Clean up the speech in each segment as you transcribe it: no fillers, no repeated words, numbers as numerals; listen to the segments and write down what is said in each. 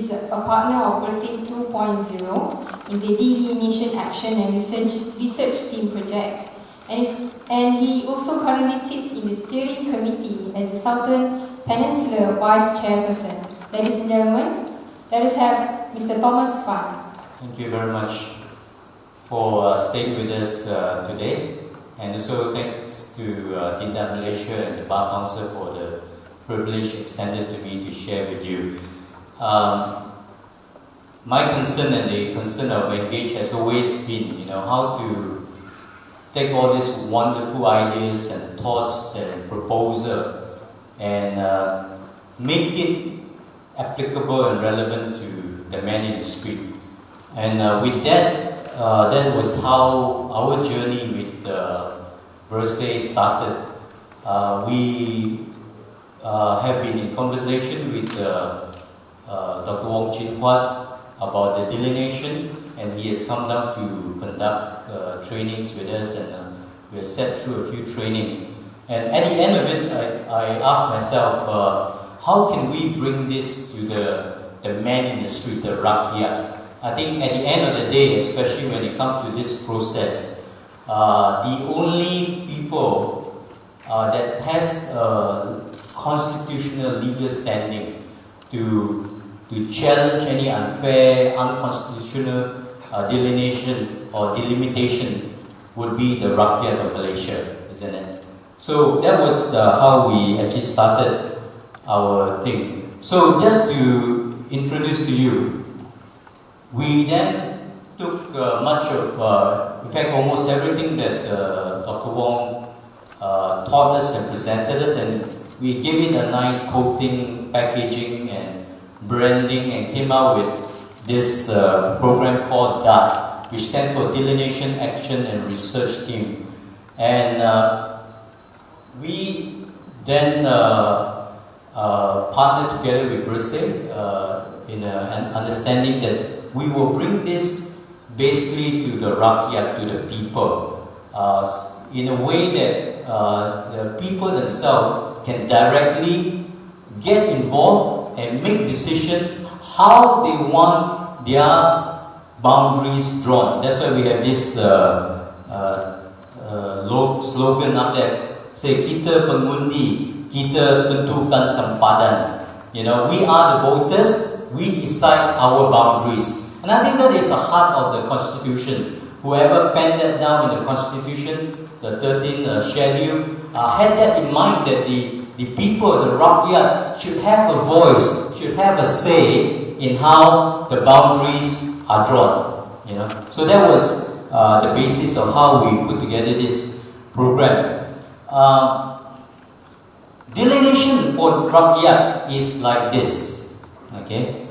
He's a partner of Bersih 2.0 in the Delineation Action and Research Team project. And he also currently sits in the steering committee as the Southern Peninsula Vice Chairperson. Ladies and gentlemen, let us have Mr. Thomas Fann. Thank you very much for staying with us today. And also thanks to Tindak Malaysia and the Bar Council for the privilege extended to me to share with you. My concern and the concern of Engage has always been, how to take all these wonderful ideas and thoughts and proposal and make it applicable and relevant to the man in the street. And with that, that was how our journey with Bersih started. We have been in conversation with Dr. Wong Chin Huat about the delineation, and he has come down to conduct trainings with us, and we have sat through a few training. And at the end of it, I asked myself, how can we bring this to the man in the street, the Rakyat? I think at the end of the day, especially when it comes to this process, the only people that has constitutional legal standing to challenge any unfair, unconstitutional delineation or delimitation would be the Rakyat of Malaysia, isn't it? So that was how we actually started our thing. So just to introduce to you, we then took much of, in fact, almost everything that Dr. Wong taught us and presented us, and we gave it a nice coating, packaging, and branding, and came out with this program called DAT, which stands for Delineation Action and Research Team. And we then partnered together with Bersih in an understanding that we will bring this basically to the Rakyat, to the people, in a way that the people themselves can directly get involved and make decisions how they want their boundaries drawn. That's why we have this slogan up there, say, kita pengundi, kita tentukan sempadan. We are the voters, we decide our boundaries. And I think that is the heart of the Constitution. Whoever penned that down in the Constitution, the 13th schedule, had that in mind, that the people, the Rakyat, should have a voice, should have a say in how the boundaries are drawn. So that was the basis of how we put together this program. Delineation for Rakyat is like this. Okay.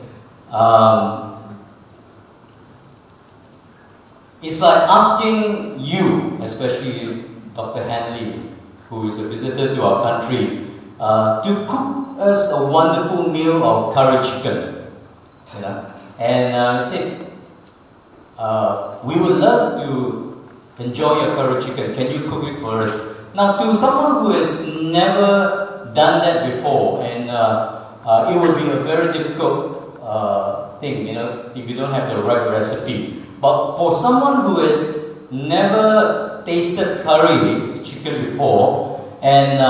It's like asking you, especially Dr. Hanley, who is a visitor to our country, to cook us a wonderful meal of curry chicken. And say, we would love to enjoy your curry chicken. Can you cook it for us? Now, to someone who has never done that before, and it will be a very difficult thing, if you don't have the right recipe. But for someone who has never tasted curry chicken before, and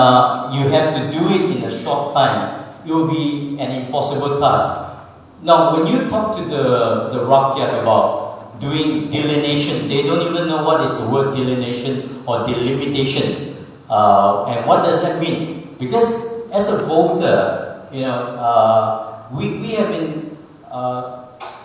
you have to do it in a short time, it will be an impossible task. Now, when you talk to the Rakyat about doing delineation, they don't even know what is the word delineation or delimitation. And what does that mean? Because as a voter, we have been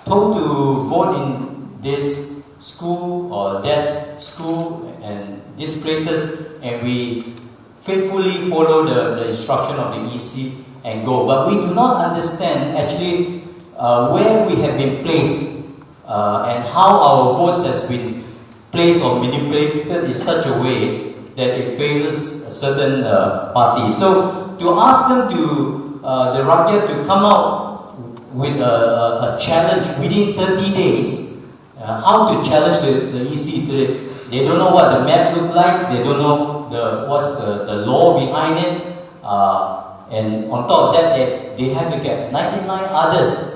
told to vote in this school or that school and these places, and we faithfully follow the instruction of the EC and go. But we do not understand actually where we have been placed and how our voice has been placed or manipulated in such a way that it favors a certain party. So to ask them to, the Rakyat, to come out with a challenge within 30 days, how to challenge the EC today. They don't know what the map look like, they don't know what's the law behind it, and on top of that, they have to get 99 others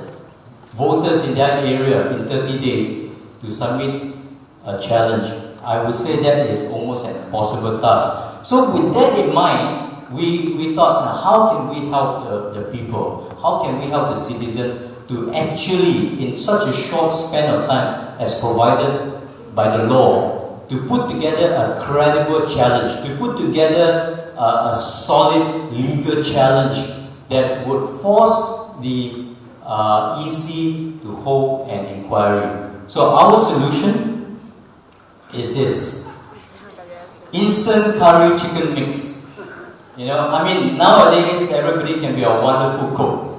voters in that area in 30 days to submit a challenge. I would say that is almost an impossible task. So with that in mind, we thought, how can we help the people? How can we help the citizen to actually, in such a short span of time as provided by the law, to put together a credible challenge, to put together a solid legal challenge that would force the EC to hold an inquiry. So our solution is this: instant curry chicken mix. You know, I mean, nowadays everybody can be a wonderful cook.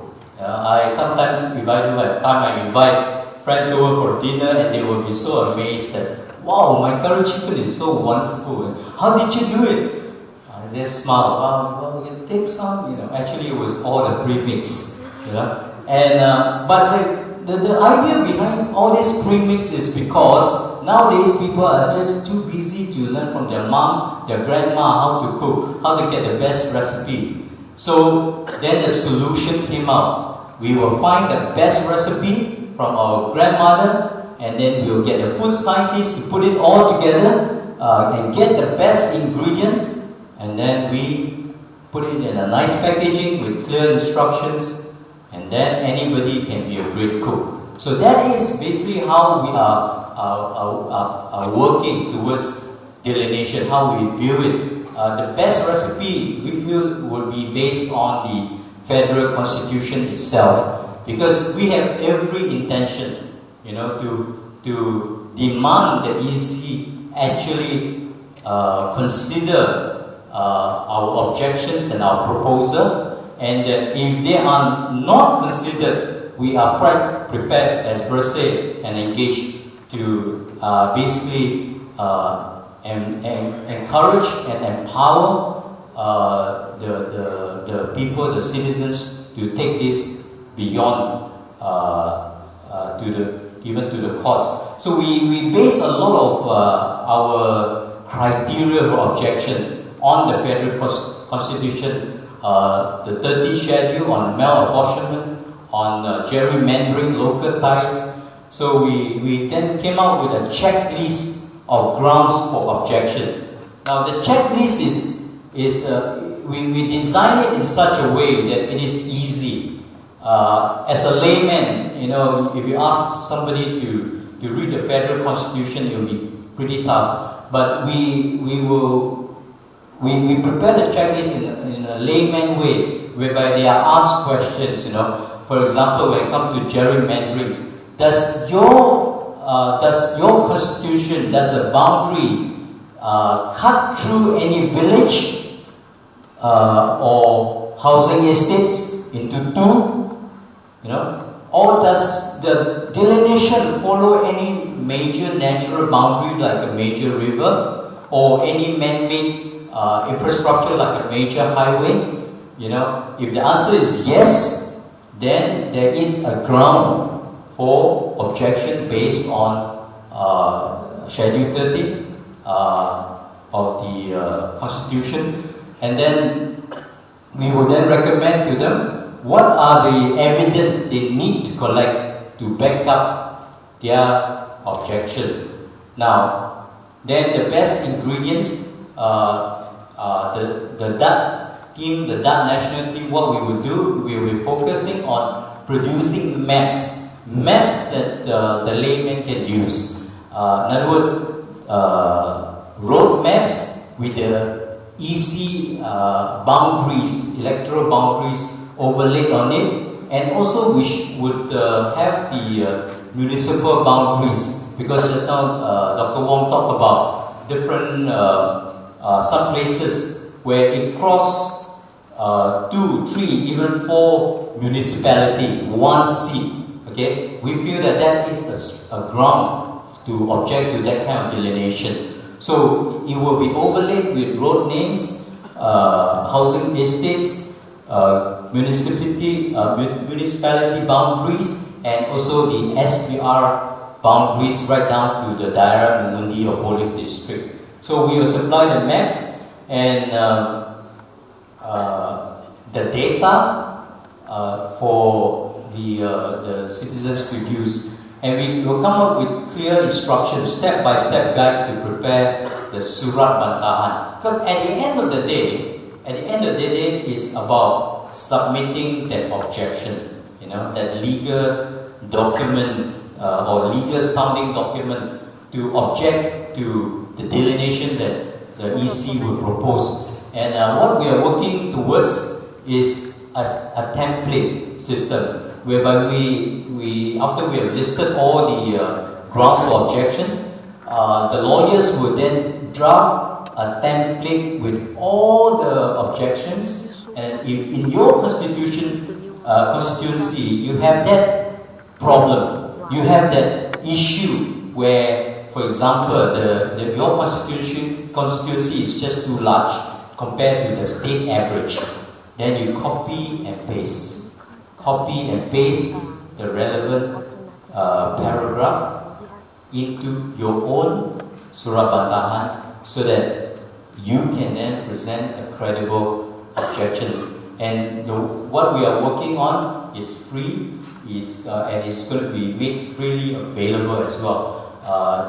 I sometimes, if I do have time, I invite friends over for dinner, and they will be so amazed that, wow, my curry chicken is so wonderful. How did you do it? I just smile. Well, it takes some, Actually, it was all the premix, And but the idea behind all this premix is because nowadays people are just too busy to learn from their mom, their grandma how to cook, how to get the best recipe. So then the solution came out. We will find the best recipe from our grandmother, and then we'll get the food scientists to put it all together and get the best ingredient, and then we put it in a nice packaging with clear instructions, and then anybody can be a great cook. So that is basically how we are working towards delineation, how we view it. The best recipe we feel would be based on the federal constitution itself, because we have every intention, to demand the EC actually consider our objections and our proposal, and if they are not considered, we are quite prepared, as Bruce said, and engaged to basically encourage and empower the people, the citizens, to take this beyond even to the courts. So we base a lot of our criteria for objection on the federal constitution, the 30 schedule on malapportionment, on gerrymandering, local ties. So we then came out with a checklist of grounds for objection. Now the checklist we design it in such a way that it is easy. As a layman, if you ask somebody to read the federal constitution, it will be pretty tough. But we prepare the checklist in a layman way, whereby they are asked questions. For example, when it comes to gerrymandering, does your constitution, does a boundary cut through any village or housing estates into two? Or does the delineation follow any major natural boundary like a major river or any man-made infrastructure like a major highway? If the answer is yes, then there is a ground for objection based on Schedule 30 of the Constitution, and then we will then recommend to them what are the evidence they need to collect to back up their objection. Now, then the best ingredients, the DAT team, the DAT national team, what we will do, we will be focusing on producing maps that the layman can use. In other words, road maps with the EC boundaries, electoral boundaries overlaid on it, and also we would have the municipal boundaries, because just now Dr. Wong talked about different, some places where it crossed 2, 3, even 4 municipality, one seat. Okay, we feel that is a ground to object to that kind of delineation. So it will be overlaid with road names, housing estates, municipality boundaries, and also the SPR boundaries right down to the Daerah Mengundi or polling district. So we will supply the maps and the data for the citizens to use. And we will come up with clear instructions, step-by-step guide to prepare the surat bantahan. Because at the end of the day, is about submitting that objection, that legal document or legal sounding document to object to the delineation that the EC will propose. And what we are working towards is a template system whereby we after we have listed all the grounds for objection, the lawyers will then draft a template with all the objections. And if in your constituency you have that problem, you have that issue where, for example, your constituency is just too large compared to the state average, then you copy and paste the relevant paragraph into your own surat bantahan so that you can then present a credible objection. And what we are working on is free, and it's going to be made freely available as well.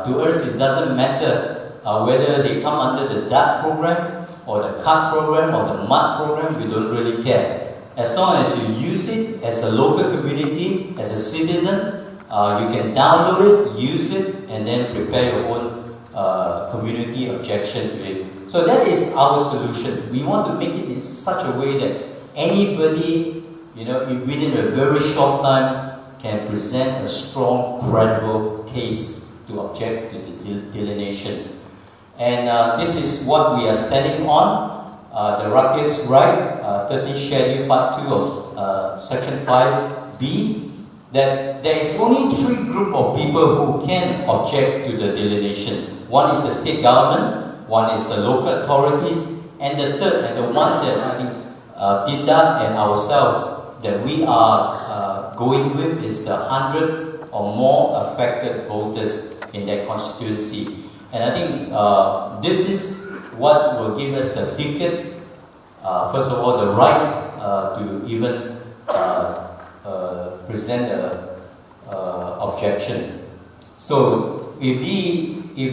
To us, it doesn't matter whether they come under the DAT program or the CAT program or the MUD program. We don't really care. As long as you use it as a local community, as a citizen, you can download it, use it, and then prepare your own community objection to it. So that is our solution. We want to make it in such a way that anybody, within a very short time, can present a strong, credible case to object to the delineation. And this is what we are standing on. The Rakyat's right, 13th Schedule Part 2 of Section 5B, that there is only 3 groups of people who can object to the delineation. One is the state government, one is the local authorities, and the third, and the one that I think Tindak and ourselves that we are going with is the 100 or more affected voters in that constituency. And I think this is what will give us the ticket, first of all, the right to even present an objection. So if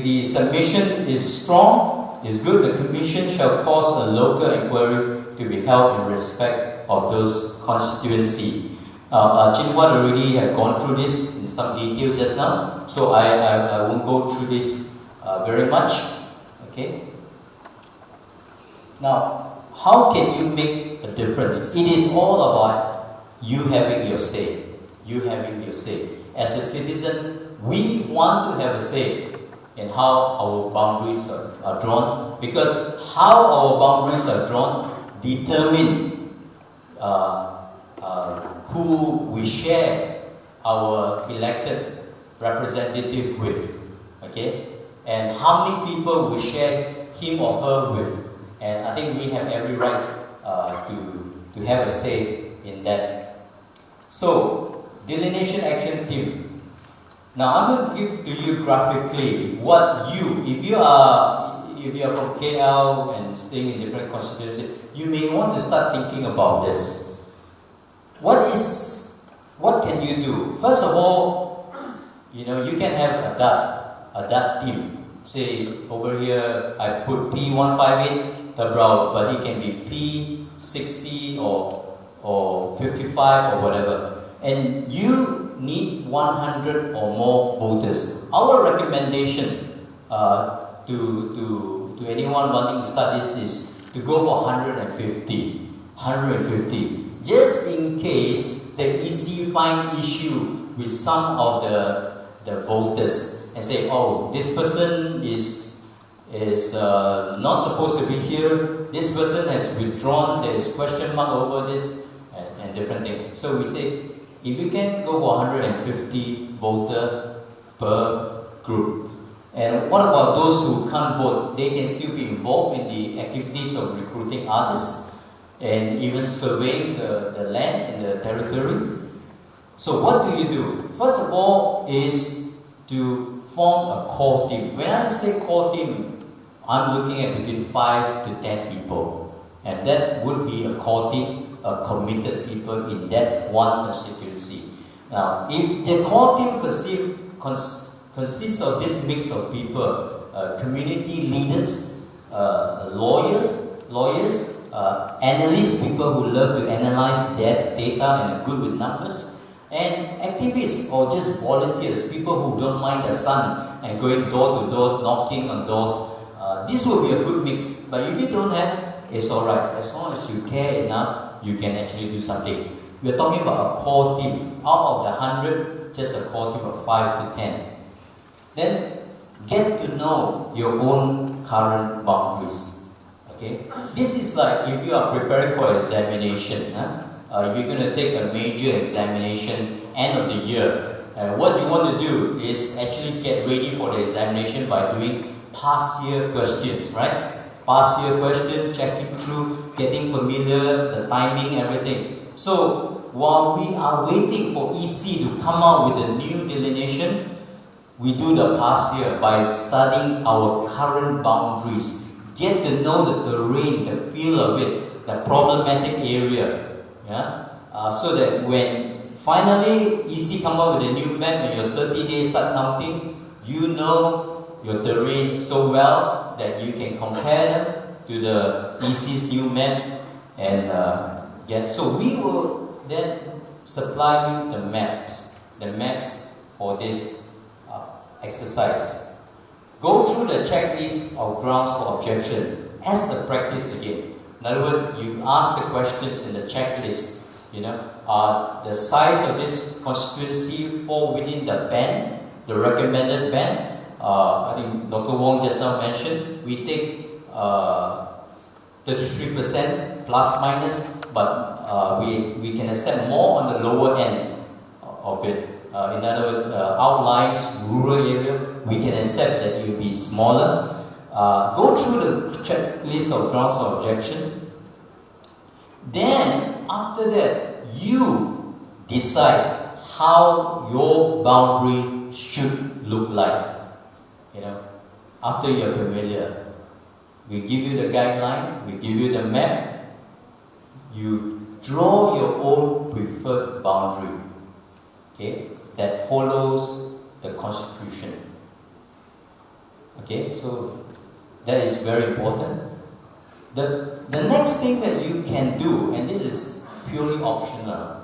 the submission is strong, is good, the Commission shall cause a local inquiry to be held in respect of those constituency. Chin Wan already have gone through this in some detail just now, so I won't go through this very much. Okay. Now, how can you make a difference? It is all about you having your say. You having your say. As a citizen, we want to have a say in how our boundaries are drawn, because how our boundaries are drawn determine who we share our elected representative with, okay, and how many people we share him or her with. And I think we have every right to have a say in that. So, Delineation Action Team. Now, I'm going to give to you graphically what if you are from KL and staying in different constituencies, you may want to start thinking about this. What can you do? First of all, you can have a DAT team. Say over here, I put P158 Tabrau, but it can be P60 or 55 or whatever. And you need 100 or more voters. Our recommendation to anyone wanting to start this is to go for 150. Just in case the EC find issue with some of the voters and say, oh, this person is not supposed to be here, this person has withdrawn, there is question mark over this, and different things. So we say, if you can go for 150 voter per group. And what about those who can't vote? They can still be involved in the activities of recruiting others and even surveying the land and the territory. So what do you do? First of all is to form a core team. When I say core team, I'm looking at between 5 to 10 people. And that would be a core team committed people in that one constituency. Now, if the core team consists of this mix of people, community leaders, lawyers, analysts, people who love to analyze that data and are good with numbers, and activists or just volunteers, people who don't mind the sun and going door to door, knocking on doors. This will be a good mix. But if you don't have, it's alright. As long as you care enough, you can actually do something. We're talking about a core team. Out of the 100, just a core team of 5 to 10. Then get to know your own current boundaries. Okay? This is like if you are preparing for examination. If you're going to take a major examination end of the year. What you want to do is actually get ready for the examination by doing past year questions, right? Past year question, checking through, getting familiar, the timing, everything. So while we are waiting for EC to come out with a new delineation, we do the past year by studying our current boundaries. Get to know the terrain, the feel of it, the problematic area. So that when finally EC come out with a new map and your 30 days start counting, you know your terrain so well that you can compare them to the EC's new map and get. So we will then supply you the maps for this exercise. Go through the checklist of grounds for objection as the practice again. In other words, you ask the questions in the checklist. The size of this constituency fall within the band, the recommended band. I think Dr. Wong just now mentioned, we take 33% plus minus, but we can accept more on the lower end of it. In other words, outlines, rural area, we can accept that it will be smaller. Go through the checklist of grounds of objection. Then, after that, you decide how your boundary should look like. After you're familiar, we give you the guideline, we give you the map, you draw your own preferred boundary, okay, that follows the Constitution. Okay, so that is very important. The next thing that you can do, and this is purely optional,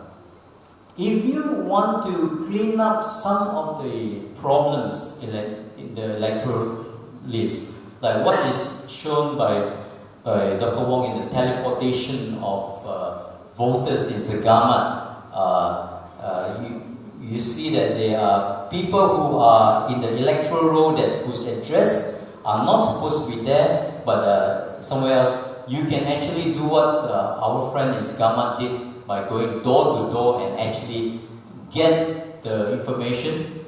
if you want to clean up some of the problems in the electoral list, like what is shown by Dr. Wong in the teleportation of voters in Segamat, you see that there are people who are in the electoral roll whose address are not supposed to be there, but somewhere else. You can actually do what our friend in Segamat did by going door to door and actually get the information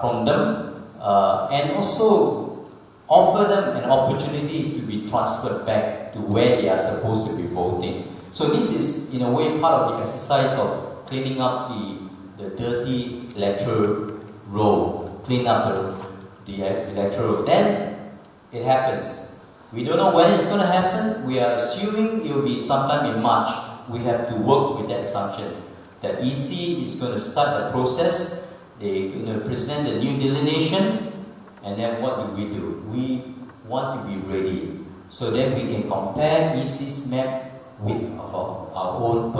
from them and also offer them an opportunity to be transferred back to where they are supposed to be voting. So this is in a way part of the exercise of cleaning up the dirty electoral roll, clean up the electoral roll. Then it happens. We don't know when it's going to happen. We are assuming it will be sometime in March. We have to work with that assumption. That EC is going to start the process. They're going to present the new delineation. And then what do? We want to be ready. So then we can compare EC's map with our own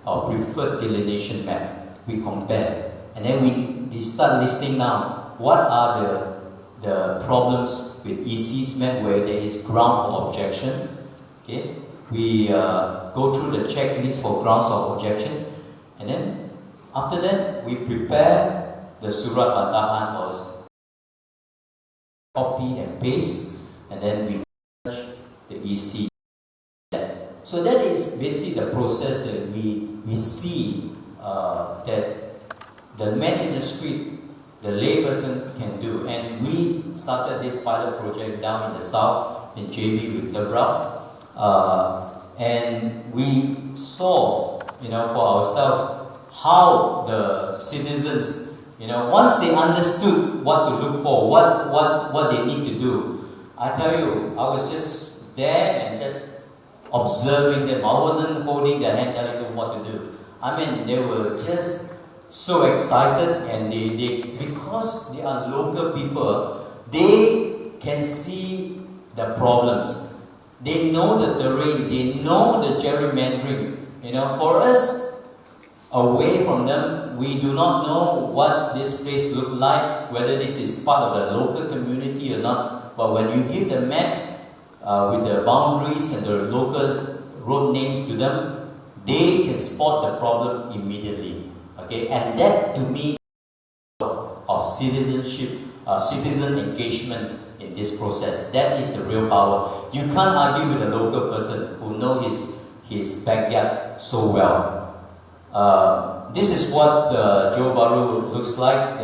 our preferred delineation map. We compare. And then we start listing down what are the problems with EC's map where there is ground for objection. Okay, we go through the checklist for grounds of objection, and then after that we prepare the surat bantahan or copy and paste, and then we touch the EC. So that is basically the process that we see that the man in the street, the layperson can do. And we started this pilot project down in the south in JB with Debra, and we saw, for ourselves how the citizens, once they understood what to look for, what they need to do. I tell you, I was just there and just observing them. I wasn't holding their hand telling them what to do. I mean, they were just so excited, and they because they are local people, they can see the problems. They know the terrain, they know the gerrymandering. You know, for us, away from them, we do not know what this place looks like, whether this is part of the local community or not. But when you give the maps with the boundaries and the local road names to them, they can spot the problem immediately. Okay, and that to me of citizenship, citizen engagement in this process. That is the real power. You can't argue with a local person who knows his backyard so well. This is what Johor Bahru looks like,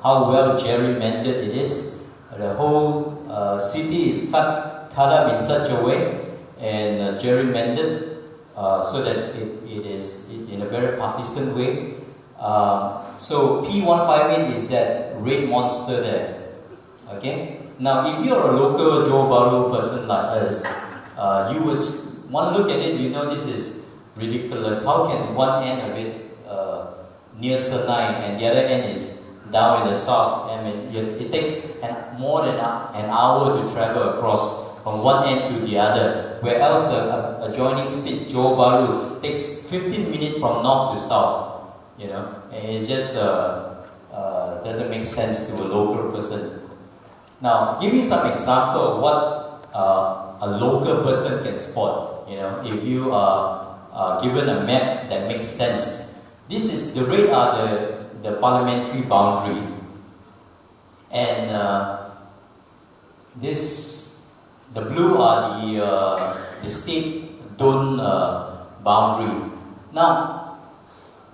how well gerrymandered it is. The whole city is cut up in such a way and gerrymandered so that it is in a very partisan way. So P158 is that red monster there. Okay. Now, if you're a local Johor Bahru person like us, you will one look at it, you know this is ridiculous. How can one end of it near Senai and the other end is down in the south? I mean, it takes more than an hour to travel across from one end to the other. Where else the adjoining seat, Johor Bahru, takes 15 minutes from north to south. You know, and it just doesn't make sense to a local person. Now, give you some example of what a local person can spot. You know, if you are given a map that makes sense. This is the red are the parliamentary boundary, and the blue are the state zone boundary. Now,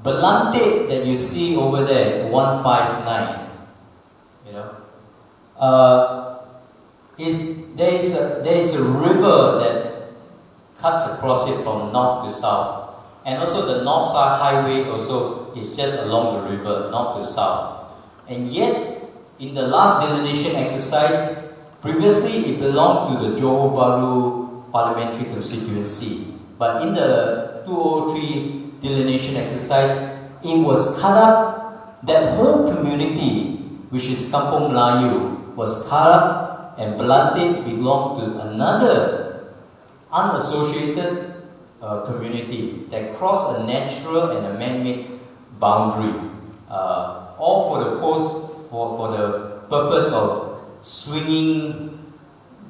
Belante that you see over there, 159, you know, there is a river that cuts across it from north to south, and also the north side highway also is just along the river, north to south. And yet, in the last delineation exercise, previously it belonged to the Johor Bahru parliamentary constituency, but in the 2003 delineation exercise, it was cut up. That whole community, which is Kampung Melayu, was cut up, and Belante belonged to another unassociated community that crossed a natural and a man-made boundary, all for the purpose of swinging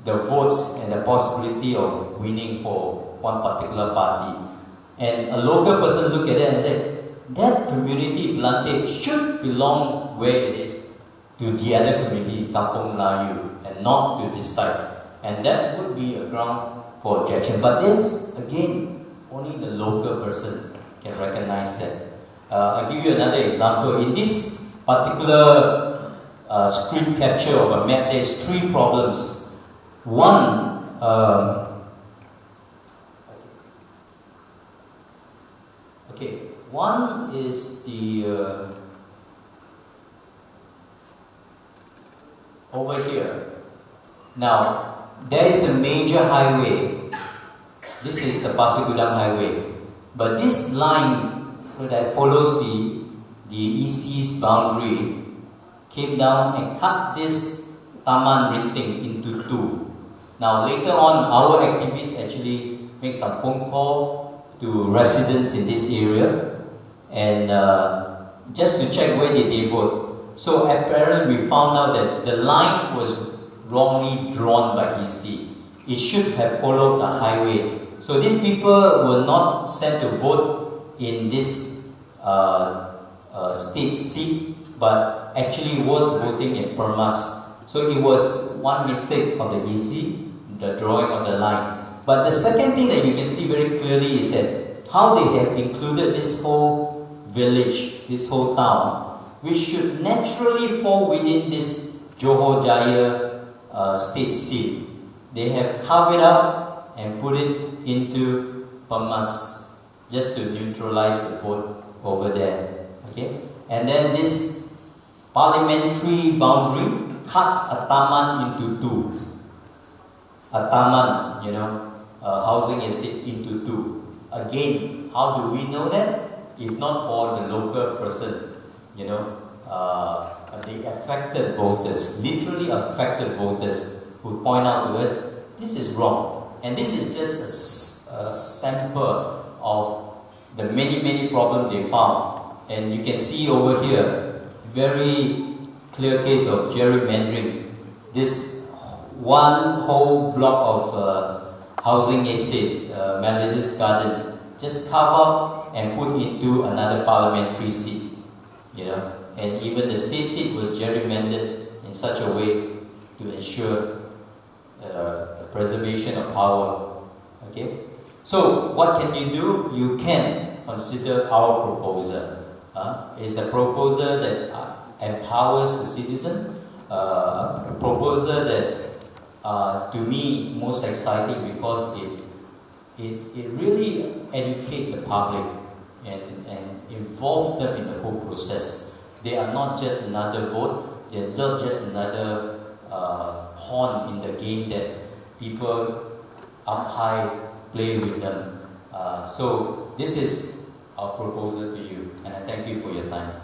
the votes and the possibility of winning for one particular party. And a local person look at it and say, that community, Belante, should belong where it is to the other community, Kampung Melayu, and not to this side. And that would be a ground for objection. But then, again, only the local person can recognize that. I'll give you another example. In this particular screen capture of a map, there's three problems. One, one is the over here. Now, there is a major highway. This is the Pasir Gudang highway. But this line that follows the EC's boundary came down and cut this Taman Rinting into two. Now, later on, our activists actually make some phone call to residents in this area and just to check where did they vote. So apparently we found out that the line was wrongly drawn by EC. It should have followed the highway. So these people were not sent to vote in this state seat, but actually was voting in Permas. So it was one mistake of the EC, the drawing of the line. But the second thing that you can see very clearly is that how they have included this whole village, this whole town, which should naturally fall within this Johor Jaya state seat. They have carved it up and put it into Permas just to neutralize the vote over there. Okay? And then this parliamentary boundary cuts a taman into two. A taman, you know. housing estate into two. Again, how do we know that? If not for the local person, you know, the affected voters, literally affected voters, who point out to us, this is wrong. And this is just a sample of the many problems they found. And you can see over here, very clear case of gerrymandering. This one whole block of housing estate, Malaysia's Garden, just carve up and put into another parliamentary seat, you know. And even the state seat was gerrymandered in such a way to ensure the preservation of power. Okay. So what can you do? You can consider our proposal. It's a proposal that empowers the citizen, a proposal that, to me, most exciting because it really educates the public and involve them in the whole process. They are not just another vote, they are not just another pawn in the game that people up high play with them. So this is our proposal to you, and I thank you for your time.